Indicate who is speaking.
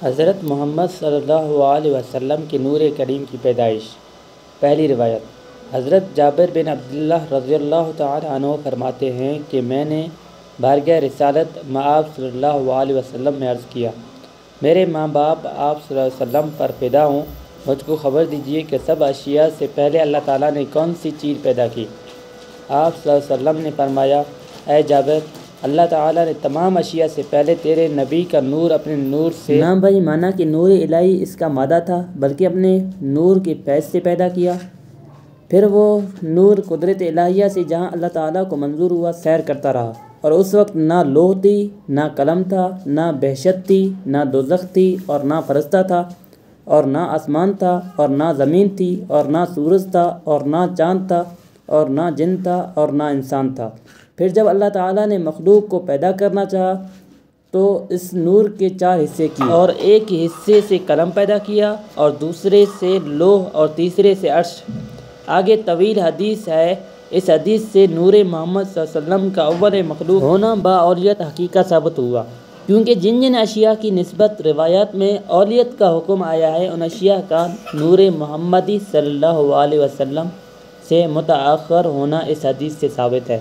Speaker 1: حضرت محمد صلی اللہ علیہ وسلم کے نور کریم کی پیدائش۔ پہلی روایت، حضرت جابر بن عبداللہ رضی اللہ تعالی عنہ فرماتے ہیں کہ میں نے بارگاہ رسالت مآب صلی اللہ علیہ وسلم میں عرض کیا، میرے ماں باپ آپ صلی اللہ علیہ وسلم پر فدا ہوں، مجھ کو خبر دیجیے کہ سب اشیاء سے پہلے اللہ تعالیٰ نے کون سی چیز پیدا کی؟ آپ صلی اللہ علیہ وسلم نے فرمایا، اے جابر، اللہ تعالیٰ نے تمام اشیاء سے پہلے تیرے نبی کا نور اپنے نور سے نہ بھائی مانا کہ نور الہی اس کا مادہ تھا بلکہ اپنے نور کے فیض سے پیدا کیا۔ پھر وہ نور قدرت الہیہ سے جہاں اللہ تعالیٰ کو منظور ہوا سیر کرتا رہا، اور اس وقت نہ لوح تھی، نہ قلم تھا، نہ بہشت تھی، نہ دوزخ تھی، اور نہ فرشتہ تھا، اور نہ آسمان تھا، اور نہ زمین تھی، اور نہ سورج تھا، اور نہ چاند تھا، اور نہ جن تھا، اور نہ انسان تھا۔ پھر جب اللہ تعالیٰ نے مخلوق کو پیدا کرنا چاہا تو اس نور کے 4 حصے کیے، اور ایک حصے سے قلم پیدا کیا، اور دوسرے سے لوح، اور تیسرے سے عرش۔ آگے طویل حدیث ہے۔ اس حدیث سے نور محمد صلی اللہ علیہ وسلم کا اول مخلوق ہونا باولیت حقیقت ثابت ہوا، کیونکہ جن جن اشیاء کی نسبت روایات میں اولیت کا حکم آیا ہے، ان اشیاء کا نور محمدی صلی اللہ علیہ وسلم سے متأخر ہونا اس حدیث سے ثابت ہے۔